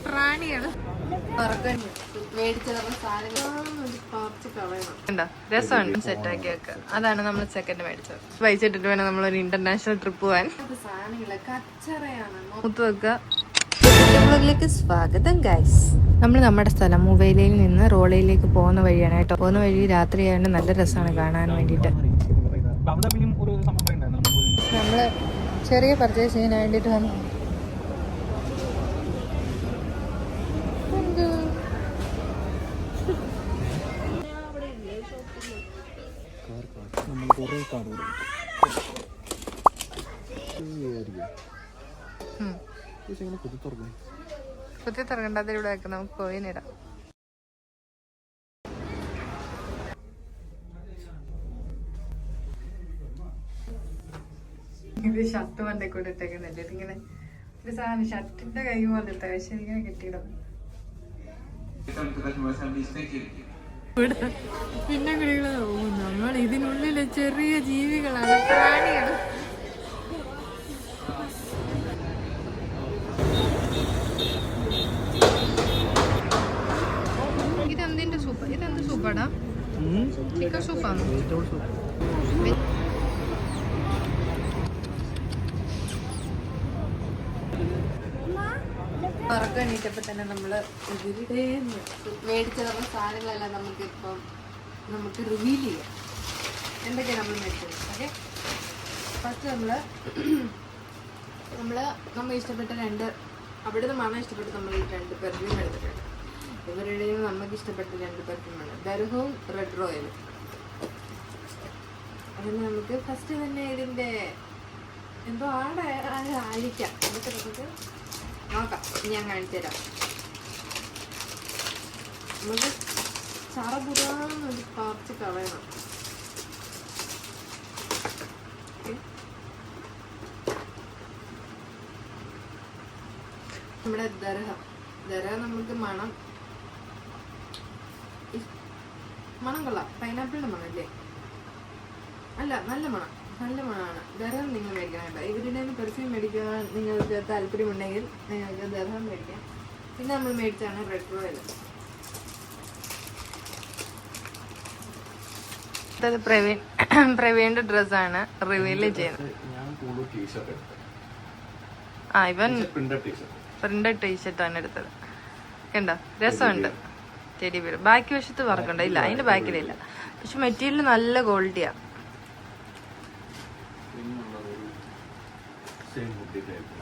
പ്രാണിയാണ് രസമുണ്ട് സെറ്റാക്കി വെക്കുക. അതാണ് നമ്മൾ സെക്കൻഡ് മേടിച്ചത്. പൈസ ഇട്ടിട്ട് വേണം നമ്മളൊരു ഇന്റർനാഷണൽ ട്രിപ്പ് പോവാൻ. മൂത്ത് വെക്കുക. സ്വാഗതം ഗൈസ്. നമ്മൾ നമ്മുടെ സ്ഥലം മുവൈലയിൽ നിന്ന് റോളയിലേക്ക് പോകുന്ന വഴിയാണ് കേട്ടോ. പോകുന്ന വഴി രാത്രി ആയതുകൊണ്ട് നല്ല രസമാണ് കാണാൻ വേണ്ടിയിട്ട്. നമ്മള് ചെറിയ പർച്ചേസ് ചെയ്യാൻ വേണ്ടിയിട്ട് വന്നു. കുത്തി തുറക്കണ്ട, അതിലൂടെ വെക്കാം. നമുക്ക് കോയിനിടാം. ഇത് ഷർട്ട് വണ്ടേക്കൂടെ ഇട്ടേക്കുന്നില്ല. ഇതിങ്ങനെ ഒരു സാധനം ഷർട്ടിന്റെ കൈ പോലത്തെ, പക്ഷെ ഇങ്ങനെ കെട്ടിയിടും. പിന്നെ കിളികള് നമ്മൾ ഇതിനുള്ളിലെ ചെറിയ ജീവികളാണ്, പ്രാണിയാണ്. ഇതെന്തിന്റെ സൂപ്പ്? ഇതെന്ത് സൂപ്പാടാ? ചിക്കൻ സൂപ്പാണോ? ഉറക്കം എണീറ്റപ്പോൾ തന്നെ നമ്മൾ ഇവരുടെ മേടിച്ച നമ്മുടെ സാധനങ്ങളെല്ലാം നമുക്ക് റിവീൽ ചെയ്യാം. എന്തൊക്കെയാണ് നമ്മൾ മേടിച്ചത്? ഓക്കെ, ഫസ്റ്റ് നമ്മൾ ഇഷ്ടപ്പെട്ട അവിടെ നിന്ന് മണം ഇഷ്ടപ്പെട്ട് നമ്മൾ ഈ 2 പെർഫ്യൂം എടുത്തിട്ടുണ്ട്. ഇവരുടെ നമുക്ക് ഇഷ്ടപ്പെട്ട 2 പെർഫ്യൂമാണ്, ദർഹവും റെഡ് റോയലും. അതിന് നമുക്ക് ഫസ്റ്റ് തന്നെ ഇതിൻ്റെ എന്തോ ആയിരിക്കാം. എന്നിട്ട് നമുക്ക് നോക്കാം. ഞാൻ കാണിച്ചു തരാം. നമുക്ക് ചറപുറാന്നൊരു പറിച്ച് കളയണം. നമ്മുടെ ദർഹ നമുക്ക് മണം കൊള്ളാം. പൈനാപ്പിളിന്റെ മണം അല്ലേ? അല്ല, നല്ല മണമാണ്. ദർഹം നിങ്ങൾ മേടിക്കണം കേട്ടോ. ഇവരുടെ പെർഫ്യൂം മേടിക്കാൻ നിങ്ങൾക്ക് താല്പര്യമുണ്ടെങ്കിൽ നിങ്ങൾക്ക് ദർഹം മേടിക്കാം. പിന്നെ നമ്മൾ മേടിച്ചാണ് റെഡ് റോയൽ. പ്രവീണിന്റെ ഡ്രസ്സാണ് റിവീൽ ചെയ്യുന്നത്. ഇവൻ പ്രിന്റഡ് ടീഷർട്ടാണ് എടുത്തത്. കണ്ടോ, രസമുണ്ട്. Teddy bear. ബാക്കി വശത്ത് വർക്കുണ്ടോ? ഇല്ല, അതിന്റെ ബാക്കിലില്ല. പക്ഷെ മെറ്റീരിയൽ നല്ല ക്വാളിറ്റിയാ.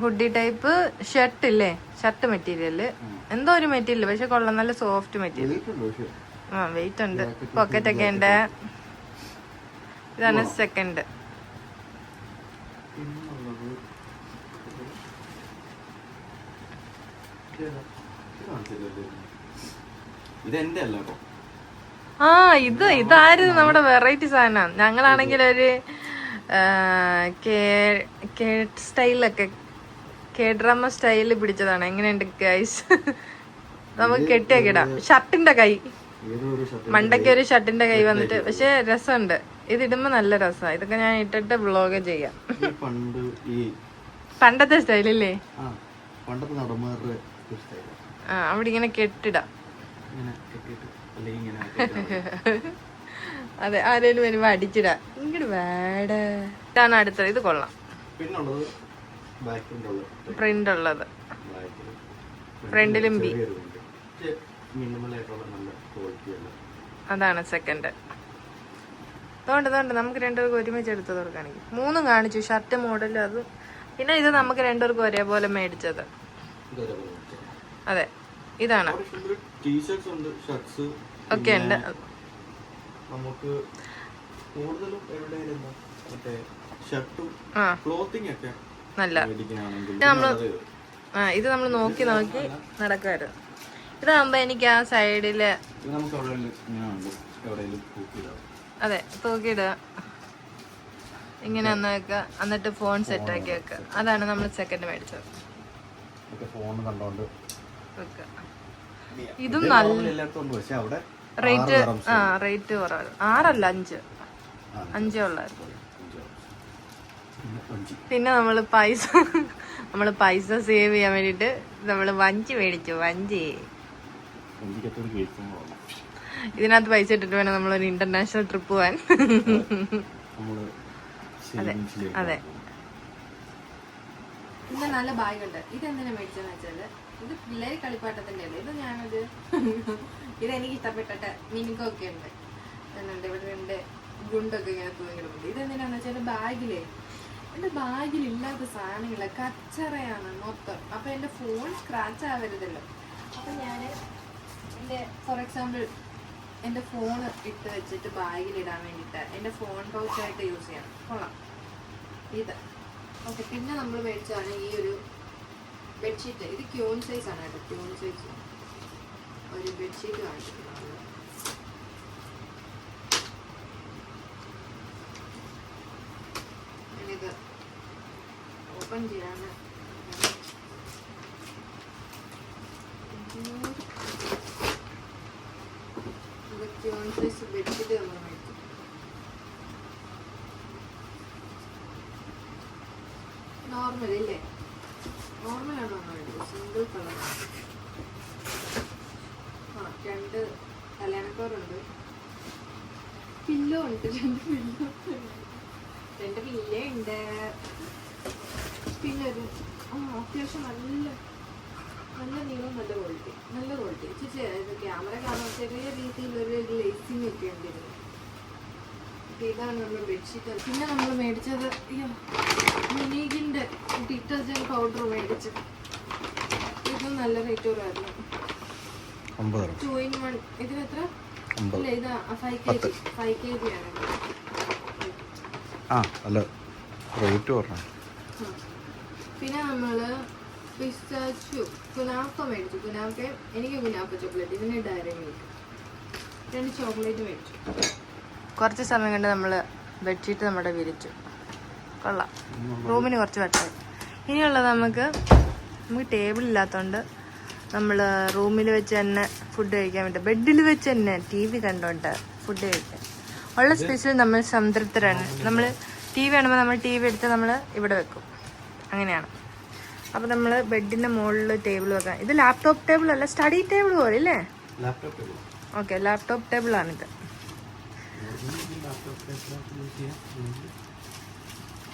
ഹുഡി ടൈപ്പ് ഷർട്ട് ഇല്ലേ? ഷർട്ട് മെറ്റീരിയല് എന്തോ ഒരു മെറ്റീരിയൽ, പക്ഷെ കൊള്ളാം. നല്ല സോഫ്റ്റ് മെറ്റീരിയൽ. വെയിറ്റ് ഉണ്ട്. പോക്കറ്റ് ഒക്കെ ഉണ്ട്. ഇതാണ് സെക്കൻഡ്. ഇതായിരുന്നു നമ്മുടെ വെറൈറ്റി സാധനം. ഞങ്ങളാണെങ്കിൽ ഒരു സ്റ്റൈലൊക്കെ ഡ്രമ സ്റ്റൈലിൽ പിടിച്ചതാണ്. എങ്ങനെയുണ്ട് ഗൈസ്? നമുക്ക് കെട്ടിയൊക്കെ ഇടാം. ഷർട്ടിന്റെ കൈ, മണ്ടയ്ക്ക് ഒരു ഷർട്ടിന്റെ കൈ വന്നിട്ട്, പക്ഷെ രസമുണ്ട്. ഇതിടുമ്പോ നല്ല രസമാണ്. ഇതൊക്കെ ഞാൻ ഇട്ടിട്ട് വ്ളോഗ് ചെയ്യാം. പണ്ടത്തെ സ്റ്റൈലല്ലേ? അവിടെ ഇങ്ങനെ കെട്ടിടാം. അതെ, ആരേലും വരുമ്പോ അടിച്ചിടാ. ഇങ്ങോട്ട് വേട. ഇതാണ് അടുത്തത്. ഇത് കൊള്ളാം. പ്രിന്റ് ഉള്ളത് ഫ്രണ്ടിലും ബി. അതാണ് സെക്കൻഡ്. തോണ്ട് നമുക്ക് 2 പേർക്ക് ഒരുമിച്ച് എടുത്ത് കൊടുക്കുകയാണെങ്കിൽ 3 കാണിച്ചു. ഷർട്ട് മോഡൽ അത്. പിന്നെ ഇത് നമുക്ക് 2 പേർക്കും ഒരേപോലെ മേടിച്ചത്. അതെ, ഇതാണ്. ഒക്കെ ഉണ്ട്. നമുക്ക് കൂടുതലും നല്ല ഇത് നമ്മൾ നോക്കി നടക്കുമായിരുന്നു. ഇതാകുമ്പോ എനിക്ക് ആ സൈഡില് അതെ തൂക്കിയിടുക. ഇങ്ങനെ ഒന്ന് വെക്കുക, എന്നിട്ട് ഫോൺ സെറ്റ് ആക്കി വെക്കുക. അതാണ് നമ്മൾ സെക്കൻഡ് മേടിച്ചത്. ഇതും നല്ല റേറ്റ് കുറവ്. 6 അല്ല 5 ഉള്ളായിരുന്നു. പിന്നെ നമ്മള് പൈസ നമ്മള് പൈസ സേവ് ചെയ്യാൻ വേണ്ടിട്ട് നമ്മള് വഞ്ചി മേടിച്ചു. വഞ്ചി ഇതിനകത്ത് പൈസ ഇട്ടിട്ട് വേണം നമ്മളൊരു ഇന്റർനാഷണൽ ട്രിപ്പ് പോവാൻ. അതെ അതെ. പിന്നെ നല്ല ബാഗുണ്ട്. ഇതെന്തിനാ മേടിച്ചെന്ന് വെച്ചാല് ഇത് പിള്ളേര് കളിപ്പാട്ടത്തിന്റെ അല്ലേ. ഇത് ഞാനത് ഇതെനിക്ക് ഇഷ്ടപ്പെട്ടിട്ട് മിനിക്കൊക്കെ ഉണ്ട്. ഇവിടെ രണ്ട് ഗുണ്ടൊക്കെ ഇങ്ങനെ തൂങ്ങിടുന്നുണ്ട്. ഇതെന്തിനാന്ന് വെച്ചാൽ ബാഗിലേ എന്റെ ബാഗിലില്ലാത്ത സാധനങ്ങള് കച്ചറയാണ് മൊത്തം. അപ്പൊ എന്റെ ഫോൺ സ്ക്രാച്ച് ആവരുതല്ലോ. അപ്പൊ ഞാന് എന്റെ ഫോർ എക്സാമ്പിൾ എന്റെ ഫോൺ ഇട്ട് വെച്ചിട്ട് ബാഗിലിടാൻ വേണ്ടിട്ട് എന്റെ ഫോൺ പൗച്ചായിട്ട് യൂസ് ചെയ്യണം. കൊള്ളാം ഇത്. ഓക്കെ, പിന്നെ നമ്മൾ മേടിച്ചാണ് ഈ ഒരു ബെഡ്ഷീറ്റ്. ഇത് ക്യൂൺ സൈസ് ആണ് കേട്ടോ. ക്യൂൺ സൈസ് ഒരു ബെഡ്ഷീറ്റ് വാങ്ങിച്ചിട്ടുണ്ട്. ഞാനിത് ഓപ്പൺ ചെയ്യാന് ഇത് ക്യൂൺ സൈസ് ബെഡ്ഷീറ്റ് നമ്മൾ മേടിച്ചു. നോർമൽ ഇല്ലേ? നോർമലാണോ വേണ്ടത്? Single colour. രണ്ട് തലയണക്കോറുണ്ട്, പില്ലോ ഉണ്ട്, രണ്ട് പില്ലേ ഉണ്ട്. പിന്നെ ഒരു അത്യാവശ്യം നല്ല നല്ല നീളം, നല്ല ക്വാളിറ്റി. ഇത് ക്യാമറ കാണാൻ ചെറിയ രീതിയിലൊരു ലേസിങ് ഒക്കെ ഉണ്ടായിരുന്നു. ഇതാണ് നമ്മൾ ബെഡ്ഷീറ്റ്. പിന്നെ നമ്മൾ മേടിച്ചത് യുണീക്കിന്റെ ഡിറ്റർജന്റ് പൗഡർ മേടിച്ചു. ഇത് നല്ല റേറ്റ് കുറവായിരുന്നു. 2 in 1. ഇതിന് എത്ര? ഇല്ല, ഇത് 5 kg ആണ്. പിന്നെ നമ്മള് പിസ്താച്ചു കുനാഫ മേടിച്ചു. എനിക്ക് കുനാഫ ചോക്ലേറ്റ്, ഇതിന് ഡയറി മിൽക്ക്. 2 ചോക്ലേറ്റ് മേടിച്ചു. കുറച്ച് സമയം കൊണ്ട് നമ്മൾ ബെഡ്ഷീറ്റ് നമ്മുടെ വിരിച്ചു. കൊള്ളാം. റൂമിന് കുറച്ച് വെട്ടം. ഇനിയുള്ളത് നമുക്ക് ടേബിൾ ഇല്ലാത്തതുകൊണ്ട് നമ്മൾ റൂമിൽ വെച്ച് തന്നെ ഫുഡ് കഴിക്കാൻ പറ്റും. ബെഡിൽ വെച്ച് തന്നെ TV കണ്ടോണ്ട് ഫുഡ് കഴിക്കാൻ ഉള്ള സ്പേസിൽ നമ്മൾ സംതൃപ്തരാണ്. നമ്മൾ TV കാണുമ്പോൾ നമ്മൾ TV എടുത്ത് നമ്മൾ ഇവിടെ വെക്കും. അങ്ങനെയാണ്. അപ്പം നമ്മൾ ബെഡിൻ്റെ മുകളിൽ ടേബിൾ വെക്കാം. ഇത് ലാപ്ടോപ്പ് ടേബിൾ അല്ല, സ്റ്റഡി ടേബിൾ പോലെ അല്ലേ? ഓക്കെ, ലാപ്ടോപ്പ് ടേബിളാണിത്.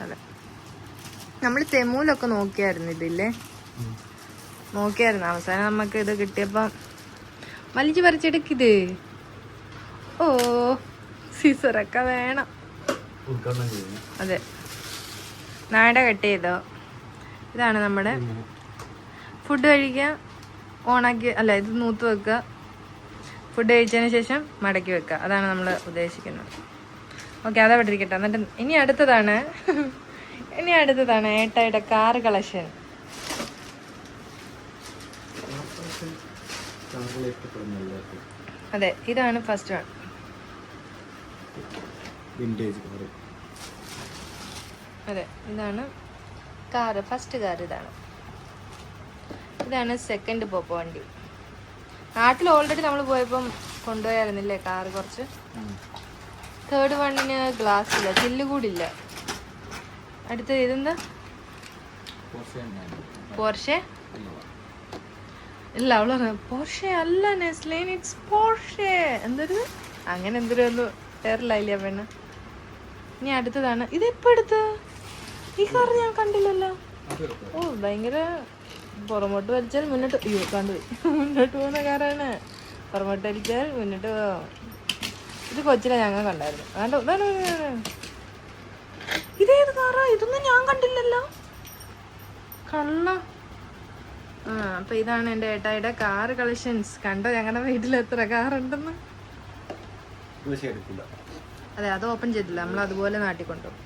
അതെ, നമ്മൾ തെമൂലൊക്കെ നോക്കിയായിരുന്നു ഇതില്ലേ, അവസാനം നമുക്ക് ഇത് കിട്ടിയപ്പം വലിച്ചു പറിച്ചെടുക്കിത്. ഓ, സീസറൊക്കെ വേണം. അതെ, നാട കട്ട് ചെയ്തോ. ഇതാണ് നമ്മുടെ ഫുഡ് കഴിക്കുക. ഓണാക്കി അല്ല, ഇത് നൂത്ത് വെക്കുക. ഫുഡ് കഴിച്ചതിന് ശേഷം മടക്കി വെക്കുക. അതാണ് നമ്മൾ ഉദ്ദേശിക്കുന്നത്. ഓക്കെ, അതവിടെ ഇരിക്കട്ടെ. എന്നിട്ട് ഇനി അടുത്തതാണ് ഏട്ടായുടെ കാർ കളക്ഷൻ. അതെ, ഇതാണ് ഫസ്റ്റ് വൺ. അതെ, ഇതാണ് കാറ്. ഫസ്റ്റ് കാർ ഇതാണ് സെക്കൻഡ് പോപ്പ വണ്ടി. നാട്ടിൽ ഓൾറെഡി നമ്മൾ പോയപ്പം കൊണ്ടുപോയായിരുന്നില്ലേ കാറ് കുറച്ച്. തേർഡ് വണ്ണിന് ഗ്ലാസ് ഇല്ല, ചില്ല് കൂടില്ല. അടുത്തത് ഇതെന്താ? പോർഷെ ഇല്ല, അവള് പോർഷെ അല്ല നെസ്ലൈൻ, ഇറ്റ്സ് പോർഷെ. എന്തൊരു അങ്ങനെ എന്തൊരു ടേറിലായില്ലേ പെണ്ണ്. ഇനി അടുത്തതാണ്. ഇതെപ്പോ എടുത്ത്? ഈ കാർ ഞാൻ കണ്ടില്ലല്ലോ. ഓ, ഭയങ്കര പുറമോട്ട് വലിച്ചാൽ മുന്നോട്ട്, അയ്യോ കണ്ടുപോയി. മുന്നോട്ട് പോകുന്ന കാറാണ്. പുറമോട്ട് വലിച്ചാൽ മുന്നോട്ട് പോകാം. ഇത് കൊച്ചിലെ ഞങ്ങൾ കണ്ടായിരുന്നു. ഇതേത് കാറാ? ഇതൊന്നും ഞാൻ കണ്ടില്ലല്ലോ. കള്ള. അപ്പൊ ഇതാണ് എൻ്റെ ഏട്ടായിയുടെ കാർ കളക്ഷൻസ്. കണ്ടോ ഞങ്ങളുടെ വീട്ടിൽ എത്ര കാറുണ്ടെന്ന്? അതെ, അത് ഓപ്പൺ ചെയ്തില്ല, നമ്മൾ അതുപോലെ നാട്ടിൽ കൊണ്ടുപോകും.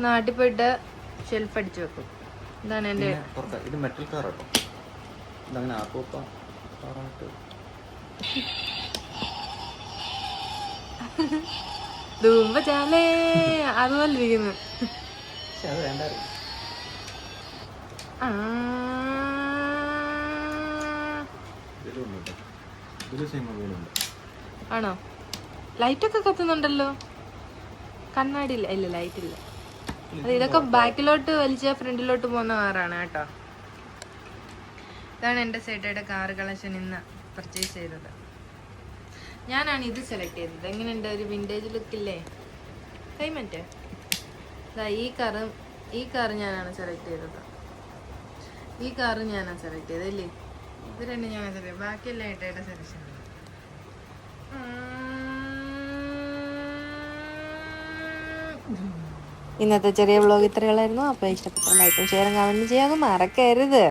നാട്ടിൽ പോയിട്ട് ഷെൽഫ് അടിച്ചു വെക്കും. ഇതാണ് എൻ്റെ. ഇത് മെറ്റൽ കാർ കേട്ടോ. ഇതങ്ങനെ ധൂമ്പ ചാലേ അതുപോലെ ഇരിക്കുന്നു. ആണോ? ലൈറ്റൊക്കെ കത്തുന്നുണ്ടല്ലോ. കണ്ണാടി ഇല്ല, ലൈറ്റ് ഇല്ല. അത് ഇതൊക്കെ ബാക്കിലോട്ട് വലിച്ച ഫ്രണ്ടിലോട്ട് പോകുന്ന കാറാണ് കേട്ടോ. ഇതാണ് എൻ്റെ ചേട്ടയുടെ കാർ കളക്ഷൻ ഇന്ന് പർച്ചേസ് ചെയ്തത്. ഞാനാണ് ഇത് സെലക്ട് ചെയ്തത്. എങ്ങനെയുണ്ട്, ഒരു വിൻറ്റേജ് ലുക്കില്ലേ കൈമറ്റേ. ഈ കാറ് ഞാനാണ് സെലക്ട് ചെയ്തത്. ഈ കാറ് ഞാനാണ് സെലക്ട് ചെയ്തത് അല്ലേ. ഇത് രണ്ട് ഞാൻ സെലക്ട് ചെയ്തു. ബാക്കിയെല്ലാം ഏട്ടയുടെ സെലക്ഷൻ. ഇന്നത്തെ ചെറിയ വ്ളോഗ് ഇത്രയുള്ളായിരുന്നു. അപ്പോൾ ഇഷ്ടപ്പെട്ട ലൈക്കും ഷെയറും കമൻറ്റും ചെയ്യാൻ മറക്കരുത്.